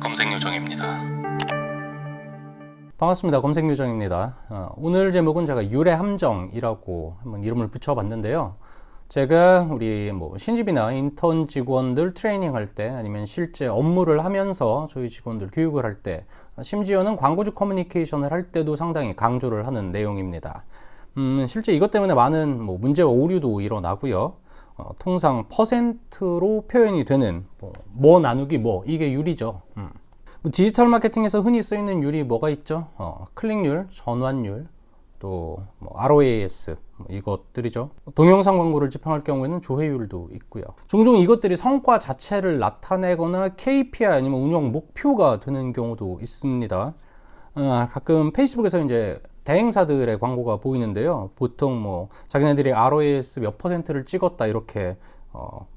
검색요정입니다. 반갑습니다. 검색요정입니다. 오늘 제목은 제가 유래함정이라고 한번 이름을 붙여봤는데요. 제가 우리 신입이나 인턴 직원들 트레이닝할 때, 아니면 실제 업무를 하면서 저희 직원들 교육을 할 때, 심지어는 광고주 커뮤니케이션을 할 때도 상당히 강조를 하는 내용입니다. 실제 이것 때문에 많은 문제와 오류도 일어나고요. 통상 퍼센트로 표현이 되는 뭐 나누기 이게 유리죠. 디지털 마케팅에서 흔히 쓰이는 율이 뭐가 있죠? 클릭률, 전환율, 또 ROAS 이것들이죠. 동영상 광고를 집행할 경우에는 조회율도 있고요. 종종 이것들이 성과 자체를 나타내거나 KPI 아니면 운영 목표가 되는 경우도 있습니다. 가끔 페이스북에서 이제 대행사들의 광고가 보이는데요. 보통 자기네들이 ROAS 몇 %를 찍었다 이렇게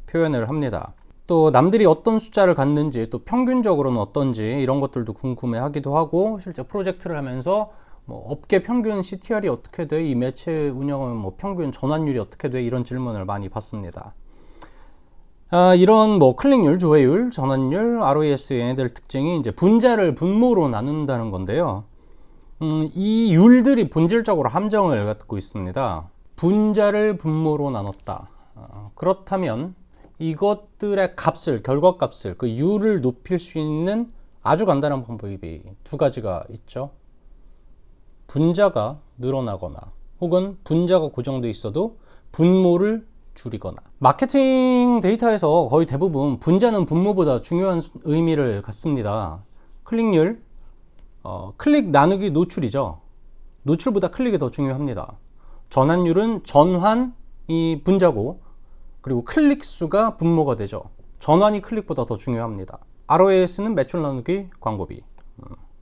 표현을 합니다. 또 남들이 어떤 숫자를 갖는지, 또 평균적으로는 어떤지 이런 것들도 궁금해 하기도 하고, 실제 프로젝트를 하면서 업계 평균 CTR이 어떻게 돼? 이 매체 운영은 평균 전환율이 어떻게 돼? 이런 질문을 많이 받습니다. 이런 클릭률, 조회율, 전환율, ROAS 얘네들 특징이 이제 분자를 분모로 나눈다는 건데요. 이 율들이 본질적으로 함정을 갖고 있습니다. 분자를 분모로 나눴다. 그렇다면 이것들의 값을, 결과값을, 그 율을 높일 수 있는 아주 간단한 방법이 두 가지가 있죠. 분자가 늘어나거나, 혹은 분자가 고정돼 있어도 분모를 줄이거나. 마케팅 데이터에서 거의 대부분 분자는 분모보다 중요한 의미를 갖습니다. 클릭률, 클릭 나누기 노출이죠. 노출보다 클릭이 더 중요합니다. 전환율은 전환이 분자고, 그리고 클릭 수가 분모가 되죠. 전환이 클릭보다 더 중요합니다. ROAS는 매출 나누기 광고비.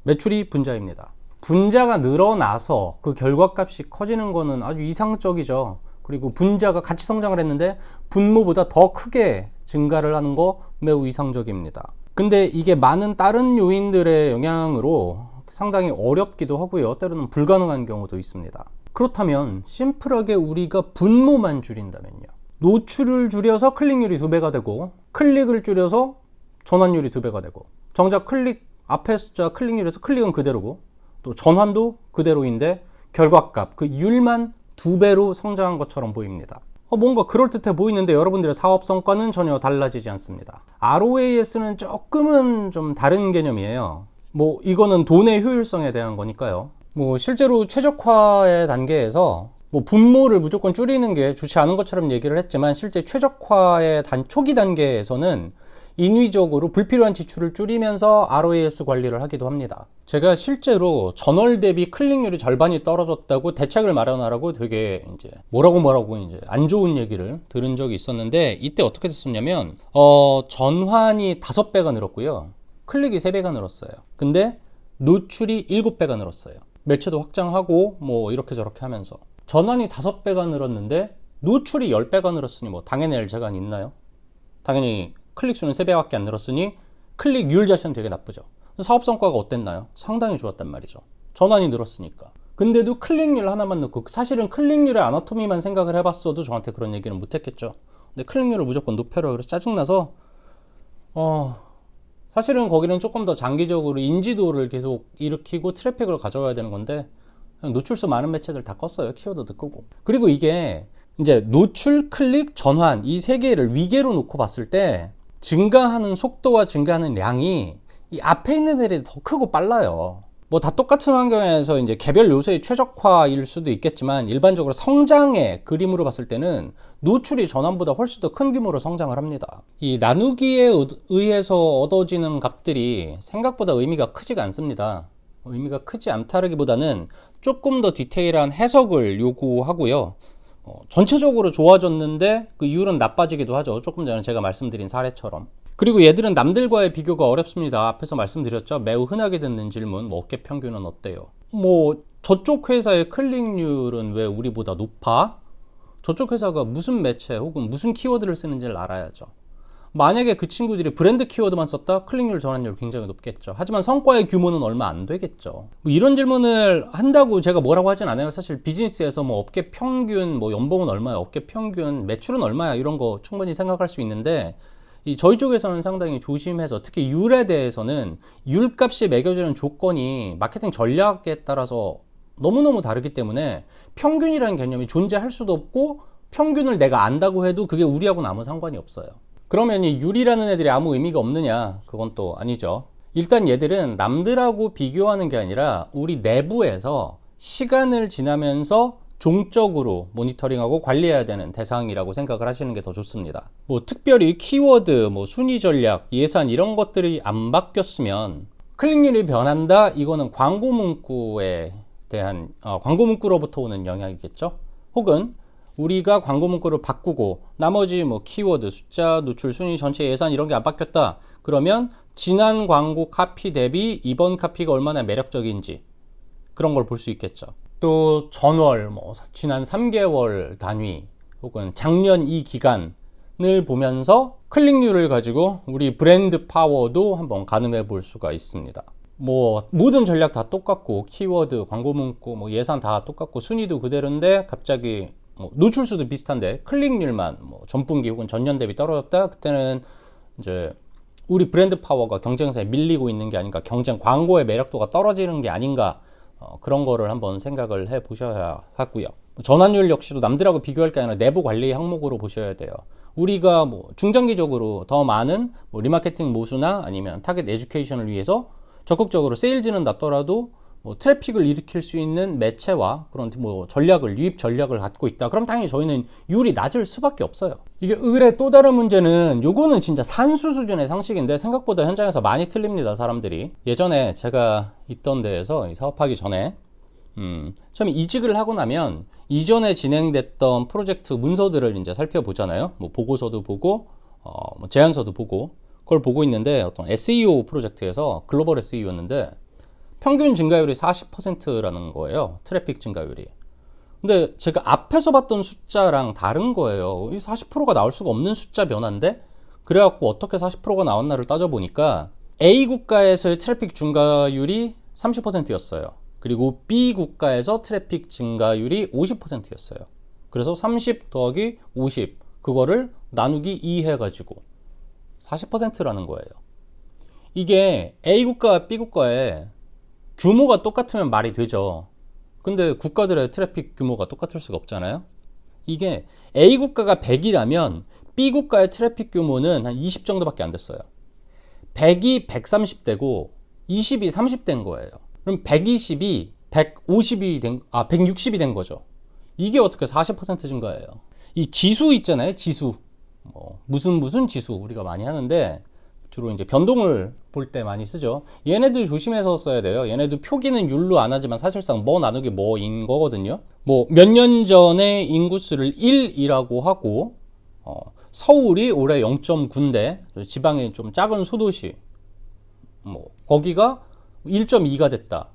매출이 분자입니다. 분자가 늘어나서 그 결과값이 커지는 거는 아주 이상적이죠. 그리고 분자가 같이 성장을 했는데 분모보다 더 크게 증가를 하는 거 매우 이상적입니다. 근데 이게 많은 다른 요인들의 영향으로 상당히 어렵기도 하고요. 때로는 불가능한 경우도 있습니다. 그렇다면 심플하게 우리가 분모만 줄인다면요. 노출을 줄여서 클릭률이 2배가 되고, 클릭을 줄여서 전환율이 2배가 되고, 정작 클릭 앞에 숫자 클릭률에서 클릭은 그대로고, 또 전환도 그대로인데 결과값, 그 율만 2배로 성장한 것처럼 보입니다. 뭔가 그럴듯해 보이는데 여러분들의 사업 성과는 전혀 달라지지 않습니다. ROAS는 조금은 좀 다른 개념이에요. 이거는 돈의 효율성에 대한 거니까요. 실제로 최적화의 단계에서 분모를 무조건 줄이는 게 좋지 않은 것처럼 얘기를 했지만, 실제 최적화의 초기 단계에서는 인위적으로 불필요한 지출을 줄이면서 ROAS 관리를 하기도 합니다. 제가 실제로 전월 대비 클릭률이 절반이 떨어졌다고 대책을 마련하라고 되게 이제 뭐라고 이제 안 좋은 얘기를 들은 적이 있었는데, 이때 어떻게 됐었냐면 전환이 5배가 늘었고요. 클릭이 3배가 늘었어요. 근데 노출이 7배가 늘었어요. 매체도 확장하고 이렇게 저렇게 하면서 전환이 5배가 늘었는데 노출이 10배가 늘었으니 당연히 LJ가 있나요? 당연히 클릭수는 3배밖에 안 늘었으니 클릭률 자체는 되게 나쁘죠. 사업 성과가 어땠나요? 상당히 좋았단 말이죠. 전환이 늘었으니까. 근데도 클릭률 하나만 넣고, 사실은 클릭률의 아나토미만 생각을 해봤어도 저한테 그런 얘기는 못했겠죠. 근데 클릭률을 무조건 높여라 그래서 짜증나서 사실은 거기는 조금 더 장기적으로 인지도를 계속 일으키고 트래픽을 가져와야 되는 건데, 노출수 많은 매체들 다 껐어요. 키워드도 끄고. 그리고 이게 이제 노출, 클릭, 전환 이 세 개를 위계로 놓고 봤을 때 증가하는 속도와 증가하는 량이 이 앞에 있는 애들이 더 크고 빨라요. 다 똑같은 환경에서 이제 개별 요소의 최적화일 수도 있겠지만, 일반적으로 성장의 그림으로 봤을 때는 노출이 전환보다 훨씬 더 큰 규모로 성장을 합니다. 이 나누기에 의해서 얻어지는 값들이 생각보다 의미가 크지가 않습니다. 의미가 크지 않다기보다는 조금 더 디테일한 해석을 요구하고요. 전체적으로 좋아졌는데 그 이유는 나빠지기도 하죠. 조금 전에 제가 말씀드린 사례처럼. 그리고 얘들은 남들과의 비교가 어렵습니다. 앞에서 말씀드렸죠. 매우 흔하게 듣는 질문, 업계 평균은 어때요? 저쪽 회사의 클릭률은 왜 우리보다 높아? 저쪽 회사가 무슨 매체 혹은 무슨 키워드를 쓰는지를 알아야죠. 만약에 그 친구들이 브랜드 키워드만 썼다? 클릭률, 전환율 굉장히 높겠죠. 하지만 성과의 규모는 얼마 안 되겠죠. 이런 질문을 한다고 제가 뭐라고 하진 않아요. 사실 비즈니스에서 업계 평균, 연봉은 얼마야, 업계 평균, 매출은 얼마야, 이런 거 충분히 생각할 수 있는데, 저희 쪽에서는 상당히 조심해서, 특히 율에 대해서는 율값이 매겨지는 조건이 마케팅 전략에 따라서 너무너무 다르기 때문에 평균이라는 개념이 존재할 수도 없고, 평균을 내가 안다고 해도 그게 우리하고는 아무 상관이 없어요. 그러면 이 율이라는 애들이 아무 의미가 없느냐? 그건 또 아니죠. 일단 얘들은 남들하고 비교하는 게 아니라 우리 내부에서 시간을 지나면서 종적으로 모니터링하고 관리해야 되는 대상이라고 생각을 하시는 게 더 좋습니다. 뭐 특별히 키워드, 뭐 순위 전략, 예산 이런 것들이 안 바뀌었으면 클릭률이 변한다? 이거는 광고 문구에 대한 광고 문구로부터 오는 영향이겠죠. 혹은 우리가 광고 문구를 바꾸고 나머지 뭐 키워드, 숫자, 노출, 순위, 전체 예산 이런 게 안 바뀌었다. 그러면 지난 광고 카피 대비 이번 카피가 얼마나 매력적인지 그런 걸 볼 수 있겠죠. 또 전월, 뭐 지난 3개월 단위 혹은 작년 이 기간을 보면서 클릭률을 가지고 우리 브랜드 파워도 한번 가늠해 볼 수가 있습니다. 뭐 모든 전략 다 똑같고 키워드, 광고 문구, 뭐 예산 다 똑같고 순위도 그대로인데 갑자기 뭐 노출수도 비슷한데 클릭률만 뭐 전분기 혹은 전년 대비 떨어졌다. 그때는 이제 우리 브랜드 파워가 경쟁사에 밀리고 있는 게 아닌가, 경쟁 광고의 매력도가 떨어지는 게 아닌가, 그런 거를 한번 생각을 해 보셔야 하고요. 전환율 역시도 남들하고 비교할 게 아니라 내부 관리 항목으로 보셔야 돼요. 우리가 뭐 중장기적으로 더 많은 뭐 리마케팅 모수나 아니면 타겟 에듀케이션을 위해서 적극적으로 세일즈는 낮더라도 뭐 트래픽을 일으킬 수 있는 매체와 그런 뭐 전략을, 유입 전략을 갖고 있다. 그럼 당연히 저희는 율이 낮을 수밖에 없어요. 이게 을의 또 다른 문제는, 요거는 진짜 산수 수준의 상식인데 생각보다 현장에서 많이 틀립니다, 사람들이. 예전에 제가 있던 데에서 사업하기 전에 처음에 이직을 하고 나면 이전에 진행됐던 프로젝트 문서들을 이제 살펴보잖아요. 뭐 보고서도 보고 뭐 제안서도 보고, 그걸 보고 있는데 어떤 SEO 프로젝트에서 글로벌 SEO였는데 평균 증가율이 40%라는 거예요. 트래픽 증가율이. 근데 제가 앞에서 봤던 숫자랑 다른 거예요. 이 40%가 나올 수가 없는 숫자 변화인데, 그래갖고 어떻게 40%가 나왔나를 따져보니까 A 국가에서의 트래픽 증가율이 30%였어요. 그리고 B 국가에서 트래픽 증가율이 50%였어요. 그래서 30 더하기 50, 그거를 나누기 2 해가지고 40%라는 거예요. 이게 A 국가와 B 국가에 규모가 똑같으면 말이 되죠. 근데 국가들의 트래픽 규모가 똑같을 수가 없잖아요. 이게 A 국가가 100이라면 B 국가의 트래픽 규모는 한 20 정도밖에 안 됐어요. 100이 130대고 20이 30대인 거예요. 그럼 120이 160이 된 거죠. 이게 어떻게 40% 증가예요? 이 지수 있잖아요, 지수. 무슨 지수 우리가 많이 하는데 주로 이제 변동을 볼 때 많이 쓰죠. 얘네들 조심해서 써야 돼요. 얘네들 표기는 율로 안 하지만 사실상 뭐 나누기 뭐인 거거든요. 뭐 몇 년 전에 인구수를 1이라고 하고 서울이 올해 0.9인데 지방의 좀 작은 소도시 뭐 거기가 1.2가 됐다.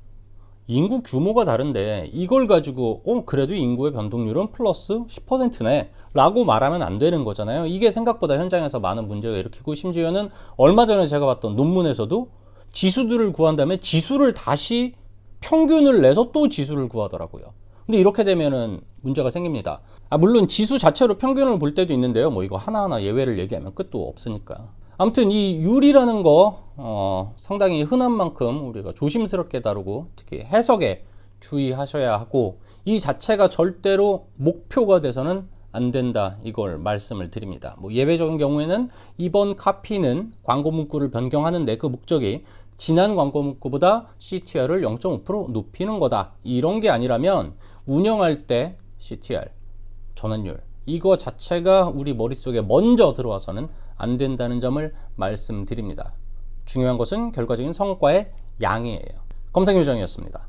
인구 규모가 다른데 이걸 가지고 그래도 인구의 변동률은 플러스 10%네 라고 말하면 안 되는 거잖아요. 이게 생각보다 현장에서 많은 문제가 일으키고, 심지어는 얼마 전에 제가 봤던 논문에서도 지수들을 구한 다음에 지수를 다시 평균을 내서 또 지수를 구하더라고요. 근데 이렇게 되면은 문제가 생깁니다. 물론 지수 자체로 평균을 볼 때도 있는데요. 뭐 이거 하나하나 예외를 얘기하면 끝도 없으니까. 아무튼 이 율이라는 거 상당히 흔한 만큼 우리가 조심스럽게 다루고 특히 해석에 주의하셔야 하고, 이 자체가 절대로 목표가 돼서는 안 된다, 이걸 말씀을 드립니다. 뭐 예외적인 경우에는 이번 카피는 광고 문구를 변경하는데 그 목적이 지난 광고 문구보다 CTR을 0.5% 높이는 거다, 이런 게 아니라면 운영할 때 CTR, 전환율 이거 자체가 우리 머릿속에 먼저 들어와서는 안 된다는 점을 말씀드립니다. 중요한 것은 결과적인 성과의 양이에요. 검색요정이었습니다.